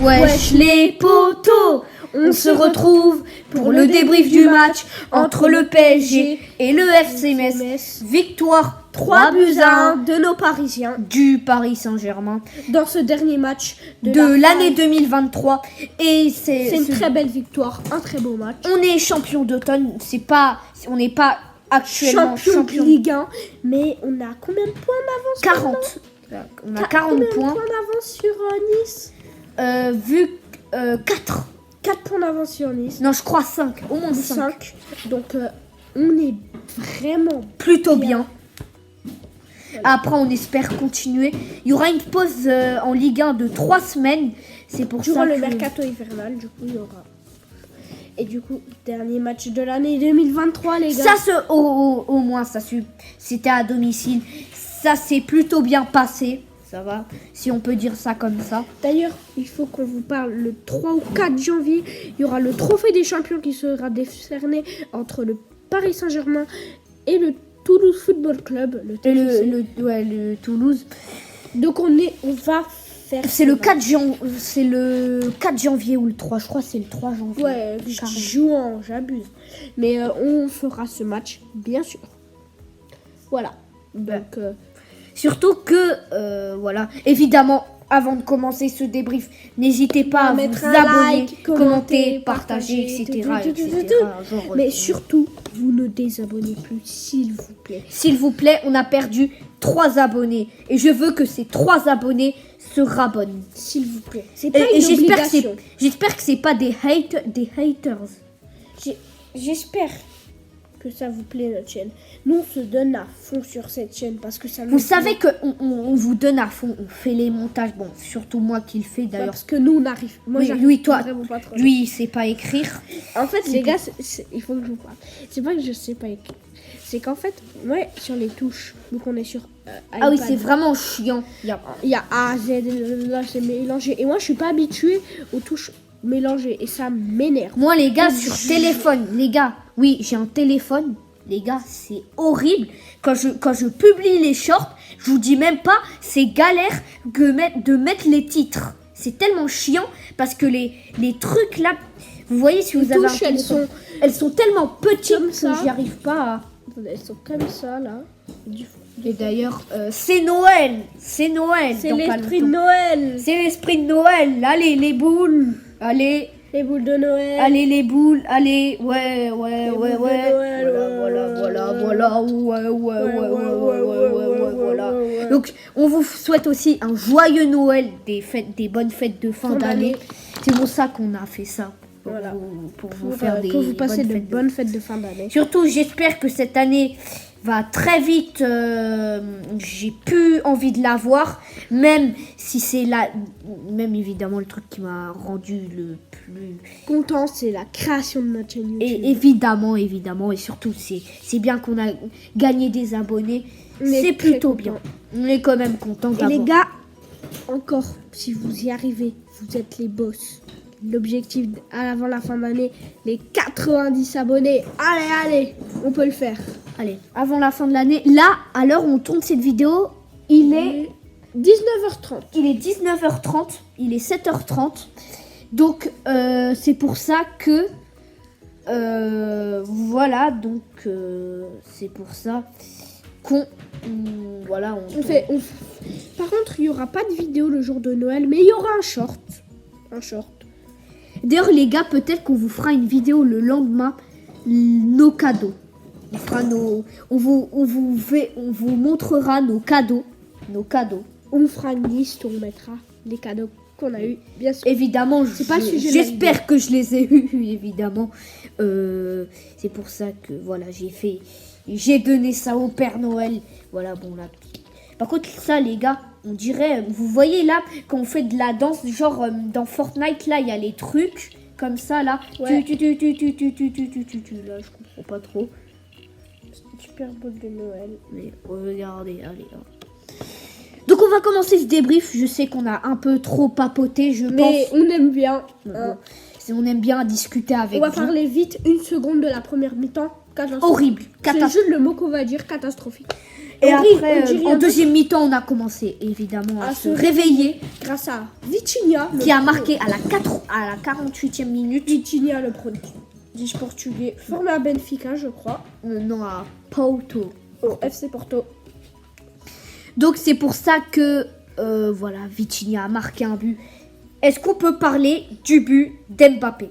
Wesh les potos, on se retrouve pour le débrief du match entre le PSG et le FC Metz. Victoire 3 buts à 1 de nos Parisiens du Paris Saint-Germain dans ce dernier match de l'année 2023. Et c'est une très belle victoire, un très beau match. On est champion d'automne, on n'est pas actuellement champion de Ligue 1, mais on a combien de points d'avance 40. On a 40 points d'avance sur Nice. 4 points d'avance sur Nice. Non, je crois 5, au moins 5. Donc on est vraiment plutôt bien. Après, on espère continuer. Il y aura une pause en Ligue 1 de 3 semaines. C'est pour durant ça le mercato hivernal, du coup, il y aura. Et du coup, dernier match de l'année 2023, les gars. Ça, au moins, c'était à domicile. Ça s'est plutôt bien passé. Ça va, si on peut dire ça comme ça. D'ailleurs, il faut qu'on vous parle le 3 ou 4 janvier. Il y aura le trophée des champions qui sera décerné entre le Paris Saint-Germain et le Toulouse Football Club. Le Toulouse. Donc on va faire. C'est le 4 janvier ou le 3. Je crois que c'est le 3 janvier. Ouais, jouant, j'abuse. Mais on fera ce match, bien sûr. Voilà. Donc. Surtout que, voilà, évidemment, avant de commencer ce débrief, n'hésitez pas à mettre vous un abonner, like, commenter, partager, etc. Mais surtout, vous ne désabonnez plus, s'il vous plaît. S'il vous plaît, on a perdu 3 abonnés. Et je veux que ces 3 abonnés se rabonnent. S'il vous plaît. C'est pas une obligation. J'espère que c'est pas des haters. J'espère que ça vous plaît notre chaîne. Nous on se donne à fond sur cette chaîne parce que ça nous vous savez que on vous donne à fond, on fait les montages, bon surtout moi qui le fais d'ailleurs, parce que nous on arrive. Moi lui toi lui il sait pas écrire. En fait les gars, il faut que je vous parle. C'est pas que je sais pas écrire, c'est qu'en fait moi sur les touches, donc on est sur ah oui, c'est vraiment chiant. Il y a A, Z, là c'est mélangé et moi je suis pas habituée aux touches mélangées et ça m'énerve. Moi les gars sur téléphone, les gars, oui, j'ai un téléphone. Les gars, c'est horrible. Quand je publie les shorts, je vous dis même pas, c'est galère de mettre les titres. C'est tellement chiant parce que les trucs là, vous voyez si vous avez elles sont tellement petites que j'y arrive pas à... Elles sont comme ça là. Et d'ailleurs, c'est Noël. C'est Noël. C'est l'esprit de Noël. C'est l'esprit de Noël. Allez, les boules. Allez. Les boules de Noël. Allez, les boules. Allez. Ouais. Voilà. Donc, on vous souhaite aussi un joyeux Noël, des bonnes fêtes de fin d'année. C'est pour ça qu'on a fait ça. Voilà. Pour vous passer de bonnes fêtes de fin d'année. Surtout, j'espère que cette année va très vite. J'ai plus envie de la voir, même si c'est même évidemment le truc qui m'a rendu le plus content, c'est la création de notre chaîne YouTube. Et évidemment, et surtout c'est bien qu'on a gagné des abonnés. C'est plutôt bien. On est quand même content d'avoir. Et les gars, encore, si vous y arrivez, vous êtes les boss. L'objectif avant la fin d'année, les 90 abonnés. Allez, on peut le faire. Allez, avant la fin de l'année. Là, à l'heure où on tourne cette vidéo, il est 19h30. Il est 19h30, il est 7h30. Donc, c'est pour ça que... voilà, donc c'est pour ça qu'on... voilà, Par contre, il n'y aura pas de vidéo le jour de Noël, mais il y aura un short. D'ailleurs, les gars, peut-être qu'on vous fera une vidéo le lendemain, nos cadeaux. On vous montrera nos cadeaux. On fera une liste où on mettra les cadeaux qu'on a eu, bien sûr. Évidemment, c'est pas le sujet. J'espère que je les ai eus, évidemment. C'est pour ça que voilà, j'ai donné ça au Père Noël. Voilà, bon là. Par contre, ça, les gars, on dirait, vous voyez là, quand on fait de la danse, genre dans Fortnite, là, il y a les trucs comme ça, là. Ouais. Là, je comprends pas trop. Super boule de Noël. Mais regardez, allez. Donc, on va commencer ce débrief. Je sais qu'on a un peu trop papoté, je pense. Mais on aime bien. On aime bien discuter avec vous. On va parler vite, 1 seconde de la première mi-temps. Horrible. C'est juste le mot qu'on va dire, catastrophique. Et On après, dit rien en de- deuxième mi-temps, on a commencé évidemment à À se se réveiller. grâce à Vitinha, Qui a marqué à la 48e minute. Vitinha, le prodige portugais, formé à Benfica, je crois, Non, à Porto. au FC Porto. Donc c'est pour ça que voilà, Vitinha a marqué un but. Est-ce qu'on peut parler du but d'Mbappé?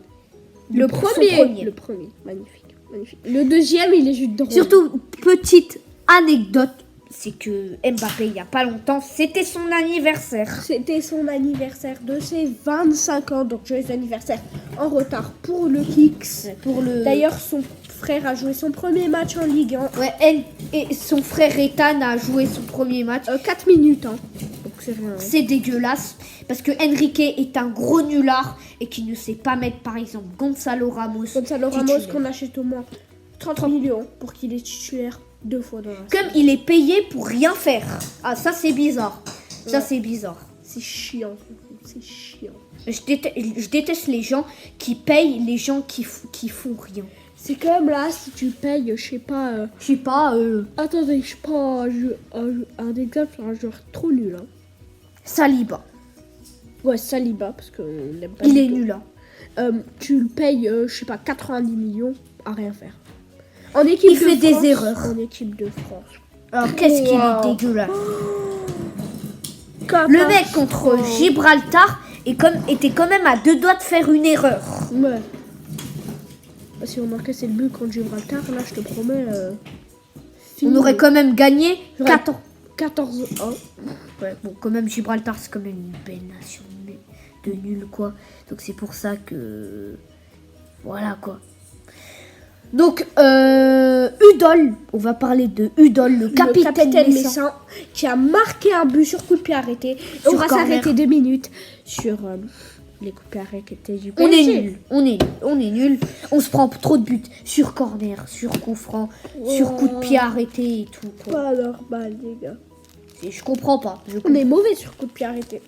Le son premier. Le premier, magnifique, magnifique. Le deuxième, il est juste drôle. Surtout, petite anecdote, c'est que Mbappé, il n'y a pas longtemps, c'était son anniversaire. C'était son anniversaire de ses 25 ans, donc joyeux anniversaire en retard pour le Kicks. Pour le... D'ailleurs, son frère a joué son premier match en Ligue 1. Ouais, et son frère Ethan a joué son premier match. 4 minutes, hein. Donc c'est rien. Hein. C'est dégueulasse, parce que Enrique est un gros nulard et qui ne sait pas mettre, par exemple, Gonzalo Ramos. Gonzalo Ramos titulaire. qu'on achète au moins 30 millions pour qu'il est titulaire 2 fois dans la saison. Comme il est payé pour rien faire. Ah, ça c'est bizarre. Ça Ouais. c'est bizarre. C'est chiant, c'est chiant. Je déteste les gens qui payent les gens qui font rien. C'est comme là, si tu payes, je sais pas... Je sais pas, Attendez, je prends un exemple sur un joueur trop nul. Hein. Saliba. Ouais, Saliba, parce qu'on l'aime pas. Il du est tout. nul là. Tu le payes, je sais pas, 90 millions à rien faire. En équipe Il de fait des France, erreurs. En équipe de France. Alors qu'est-ce qu'il Wow. est dégueulasse. Le mec contre Gibraltar était quand même à 2 doigts de faire une erreur. Ouais. Bah, si on encaissait le but contre Gibraltar, là, je te promets... On aurait quand même gagné Ouais. 14. 14-1. Ouais, bon, quand même, Gibraltar, c'est quand même une belle nation de nul, quoi. Donc, c'est pour ça que... Voilà, quoi. Donc, Udol. On va parler de Udol, le capitaine messin. Messin, qui a marqué un but sur coup de pied arrêté. Et on Sur va corner. s'arrêter 2 minutes sur les coups de pied arrêtés du On est PSG. nul. On est nul. On se prend trop de buts sur corner, sur coup franc, sur coup de pied arrêté et tout, quoi. Pas normal, les gars. Je comprends pas. On est mauvais sur coup de pied arrêté.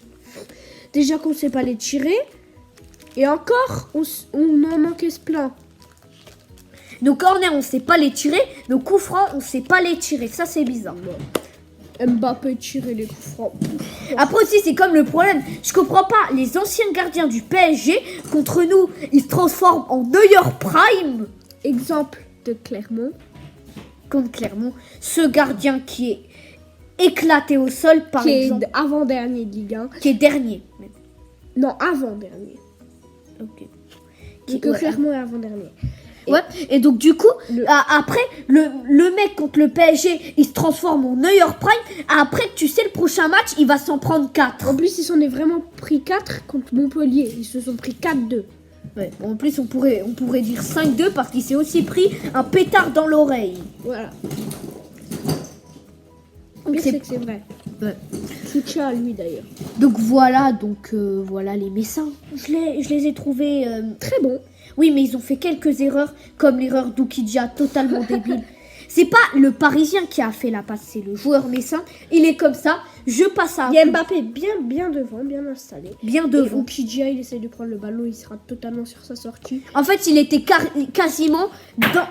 Déjà qu'on sait pas les tirer. Et encore, on en encaisse plein. Nos corners, on sait pas les tirer. Nos coups francs, on sait pas les tirer. Ça, c'est bizarre. Mbappé tirer les coups francs. Après aussi, c'est comme le problème. Je comprends pas. Les anciens gardiens du PSG, contre nous, ils se transforment en Neuer Prime. Exemple de Clermont. Contre Clermont. Ce gardien qui est éclaté au sol, par Qui exemple. est avant-dernier de Ligue 1. Qui est dernier. même. Non, avant-dernier. Ok. Donc ouais. Clermont est avant-dernier. Ouais, et donc du coup, Le- après, le mec contre le PSG, il se transforme en Neuer Prime. Après, tu sais, le prochain match, il va s'en prendre 4. En plus, ils s'en est vraiment pris 4 contre Montpellier. Ils se sont pris 4-2. Ouais, en plus, on pourrait dire 5-2 parce qu'il s'est aussi pris un pétard dans l'oreille. Voilà. Donc, Mais c'est- c'est que c'est vrai. Ouais. Soutien à lui d'ailleurs. Donc voilà, voilà les Messins. Je les ai trouvés... Très bon. Oui, mais ils ont fait quelques erreurs, comme l'erreur d'Oukidja, totalement débile. C'est pas le Parisien qui a fait la passe, c'est le joueur messin. Il est comme ça, je passe à Il y a Mbappé bien devant, bien installé. bien Devant. devant. Oukidja, il essaye de prendre le ballon, il sera totalement sur sa sortie. En fait, il était quasiment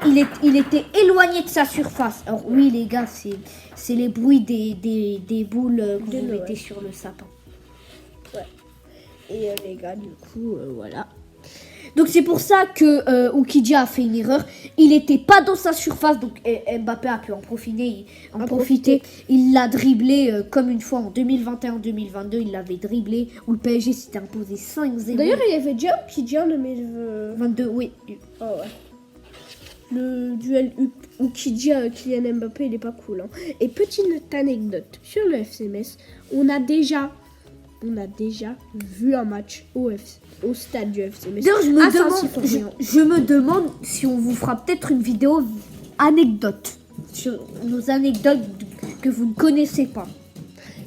il était éloigné de sa surface. Alors oui, les gars, c'est les bruits des boules que De vous Noël. mettez sur le sapin. Et les gars, du coup, voilà. Donc c'est pour ça que Oukidja a fait une erreur. Il n'était pas dans sa surface, donc Mbappé a pu en profiter. Il l'a dribblé comme une fois en 2021-2022. Il l'avait dribblé où le PSG s'était imposé 5-0. D'ailleurs, il y avait déjà Oukidja, mais... 22, oui. Oh ouais. Le duel Oukidja-Kylian Mbappé, il est pas cool. Hein. Et petite anecdote, sur le FC Metz, on a déjà vu un match au stade du FC Metz. D'ailleurs, À Saint-Symphorien. je me demande si on vous fera peut-être une vidéo anecdote sur nos anecdotes que vous ne connaissez pas.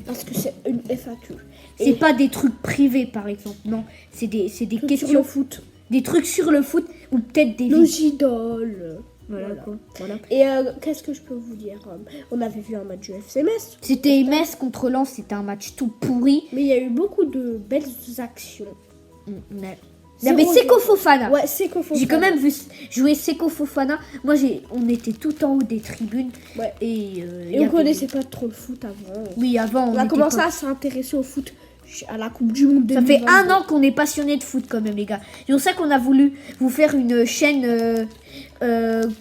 Parce que c'est une FAQ. C'est pas des trucs privés, par exemple. Non, c'est des Trucs questions, sur le foot. des trucs sur le foot ou peut-être des Nos vidéos. idoles. Voilà, quoi. Voilà. Et qu'est-ce que je peux vous dire On avait vu un match du FC Metz, C'était Metz contre Lens, c'était un match tout pourri. mais il y a eu beaucoup de belles actions. Mais Non, mais Seko Fofana. Ouais, Seko Fofana. J'ai quand même vu jouer Seko Fofana. Moi, on était tout en haut des tribunes. Ouais. Et on connaissait pas trop le foot avant. Oui, avant. On a commencé à s'intéresser au foot à la Coupe du Monde 2022. Ça fait 1 an qu'on est passionné de foot quand même, les gars. C'est pour ça qu'on a voulu vous faire une chaîne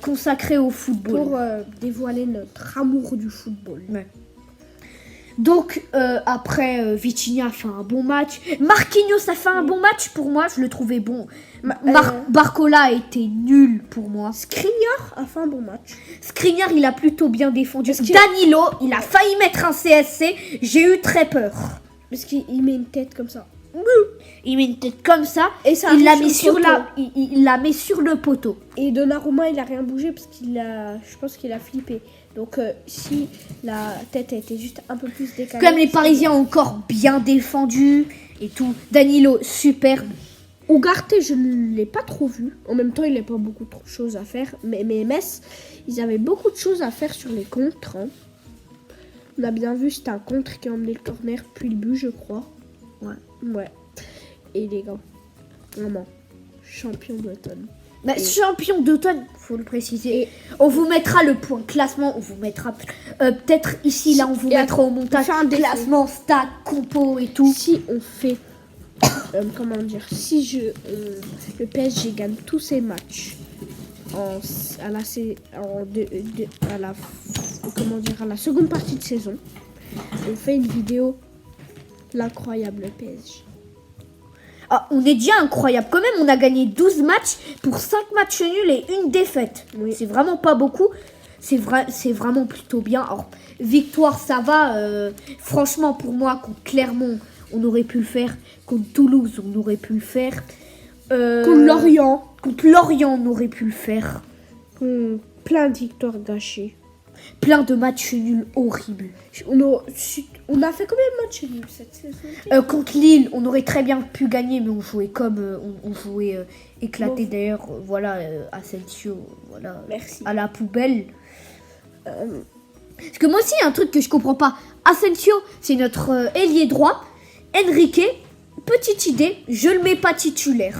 consacrée au football. Pour dévoiler notre amour du football. Ouais. Donc, après, Vitinha a fait un bon match. Marquinhos a fait un bon match pour moi. Je le trouvais bon. Barcola a été nul pour moi. Skriniar a fait un bon match. Skriniar, il a plutôt bien défendu. Danilo, il a failli mettre un CSC. J'ai eu très peur. Parce qu'il met une tête comme ça. Il met une tête comme ça. Et ça il la met il la met sur le poteau. Et Donnarumma, il a rien bougé parce je pense qu'il a flippé. Donc si la tête était juste un peu plus décalée. Comme les Parisiens ont encore bien défendu et tout. Danilo, superbe. Ugarte, je ne l'ai pas trop vu. En même temps, il n'y a pas beaucoup de choses à faire. Mais Metz, ils avaient beaucoup de choses à faire sur les contres. Hein. On a bien vu, c'était un contre qui a emmené le corner, puis le but, je crois. Ouais. Et les gars, vraiment, champion d'automne. Bah, champion d'automne, faut le préciser. Et on vous mettra le point classement, on vous mettra peut-être ici, là, on vous mettra au montage classement, stats, compo et tout. Si on fait, comment dire, si le PSG gagne tous ses matchs à la seconde partie de saison, on fait une vidéo l'incroyable PSG. Ah, on est déjà incroyable. Quand même, on a gagné 12 matchs pour 5 matchs nuls et 1 défaite. Oui. C'est vraiment pas beaucoup. C'est vraiment plutôt bien. Alors, victoire, ça va. Franchement, pour moi, contre Clermont, on aurait pu le faire. Contre Toulouse, on aurait pu le faire. Contre Lorient. Contre Lorient, on aurait pu le faire. Plein de victoires gâchées. Plein de matchs nuls horribles. On a fait combien de matchs nuls cette saison contre Lille, on aurait très bien pu gagner, mais on jouait on jouait éclaté. Bon. D'ailleurs. Voilà, Asensio, voilà, merci. À la poubelle. Parce que moi aussi, il y a un truc que je comprends pas. Asensio, c'est notre ailier droit. Enrique, petite idée, je le mets pas titulaire.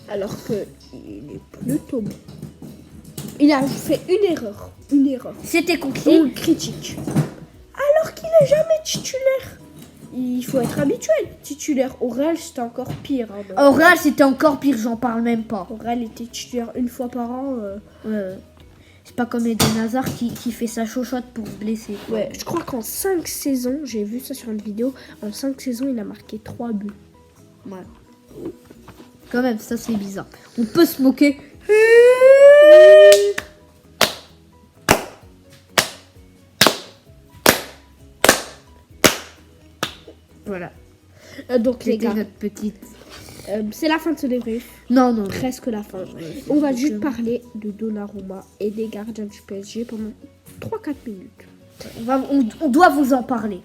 Alors que il est plutôt bon. Il a fait une erreur. C'était contre Lille. On le critique. Alors qu'il n'est jamais titulaire. Il faut être habituel. Titulaire. Au Real, c'était encore pire. Hein, au Real, c'était encore pire, j'en parle même pas. Au Real, il était titulaire une fois par an. C'est pas comme Eden Hazard qui fait sa chochotte pour se blesser. Quoi. Ouais, je crois qu'en 5 saisons, j'ai vu ça sur une vidéo, en 5 saisons, il a marqué 3 buts. Ouais. Quand même, ça c'est bizarre. On peut se moquer. Voilà. Donc les gars, notre petite. C'est la fin de ce débrief. Non. Presque la fin. On va juste parler de Donnarumma et des gardiens du PSG pendant 3-4 minutes. On doit vous en parler.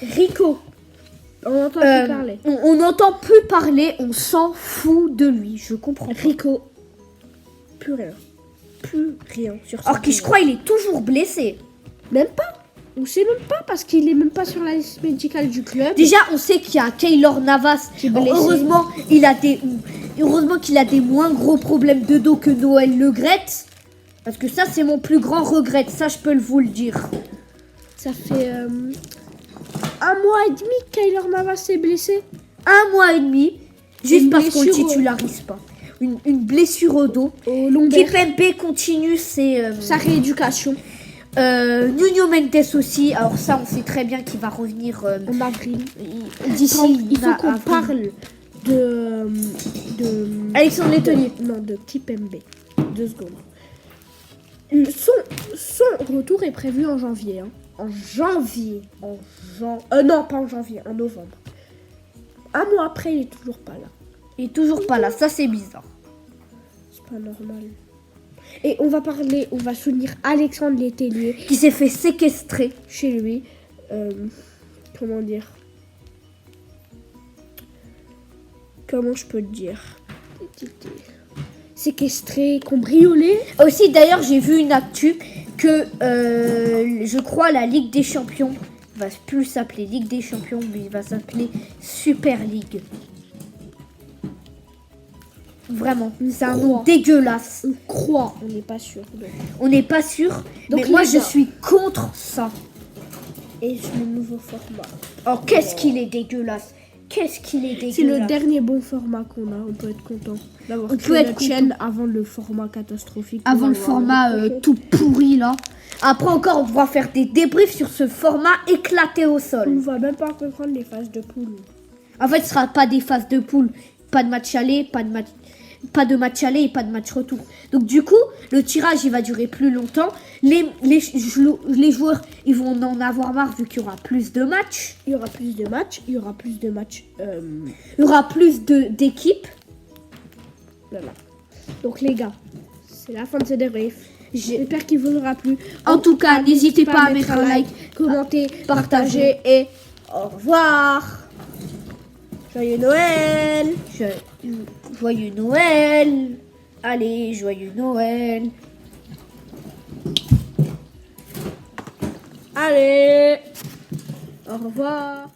Rico. On n'entend plus parler. On n'entend plus parler, on s'en fout de lui. Je comprends pas. Rico. Plus rien sur ça. Alors que je crois qu'il est toujours blessé. Même pas. On sait même pas parce qu'il est même pas sur la liste médicale du club. Déjà, on sait qu'il y a Keylor Navas. Heureusement qu'il a des moins gros problèmes de dos que Noël Le Graët. Parce que ça, c'est mon plus grand regret. Ça, je peux vous le dire. Ça fait 1 mois et demi que Keylor Navas est blessé. 1 mois et demi. Juste parce qu'on le titularise pas. Une blessure au dos. Kimpembe continue sa rééducation. Nuno Mendes aussi. Alors ça, on sait très bien qu'il va revenir en avril. D'ici. Il faut qu'on parle de Alexandre Letelier. Non, de Kimpembe. 2 secondes. Son retour est prévu en janvier. Hein. Non, pas en janvier, en novembre. 1 mois après, il est toujours pas là. Il est toujours pas là. Ça, c'est bizarre. C'est pas normal. Et on va soutenir Alexandre Letelier qui s'est fait séquestrer chez lui. Comment dire? Comment je peux te dire? Séquestré, cambriolé. Aussi, d'ailleurs, j'ai vu une actu que je crois la Ligue des Champions va plus s'appeler Ligue des Champions, mais il va s'appeler Super League. Vraiment, c'est un croit. nom dégueulasse. On croit, on n'est pas sûr. Donc. On n'est pas sûr. Donc, Mais moi, les je gars. suis contre ça. Et le nouveau format. Oh, qu'est-ce qu'il est dégueulasse. Qu'est-ce qu'il est dégueulasse. C'est le dernier bon format qu'on a. On peut être content d'avoir On créé peut être notre chaîne avant le format catastrophique. Avant le format tout pourri, là. Après encore, on pourra faire des débriefs sur ce format éclaté au On sol. va même pas comprendre les phases de poule. En fait, ce sera pas des phases de poule. Pas de match aller, pas de match aller et pas de match retour. Donc du coup, le tirage, il va durer plus longtemps. Les joueurs, ils vont en avoir marre vu qu'il y aura plus de matchs. Il y aura plus de matchs. Il y aura plus de matchs. Il y aura plus d'équipes. Voilà. Donc les gars, c'est la fin de ce débrief. J'espère qu'il vous aura plu. En tout cas, n'hésitez pas à mettre un like, commenter, partager. partager et au revoir. Joyeux Noël. Joyeux Noël. Allez, joyeux Noël. Allez. Au revoir.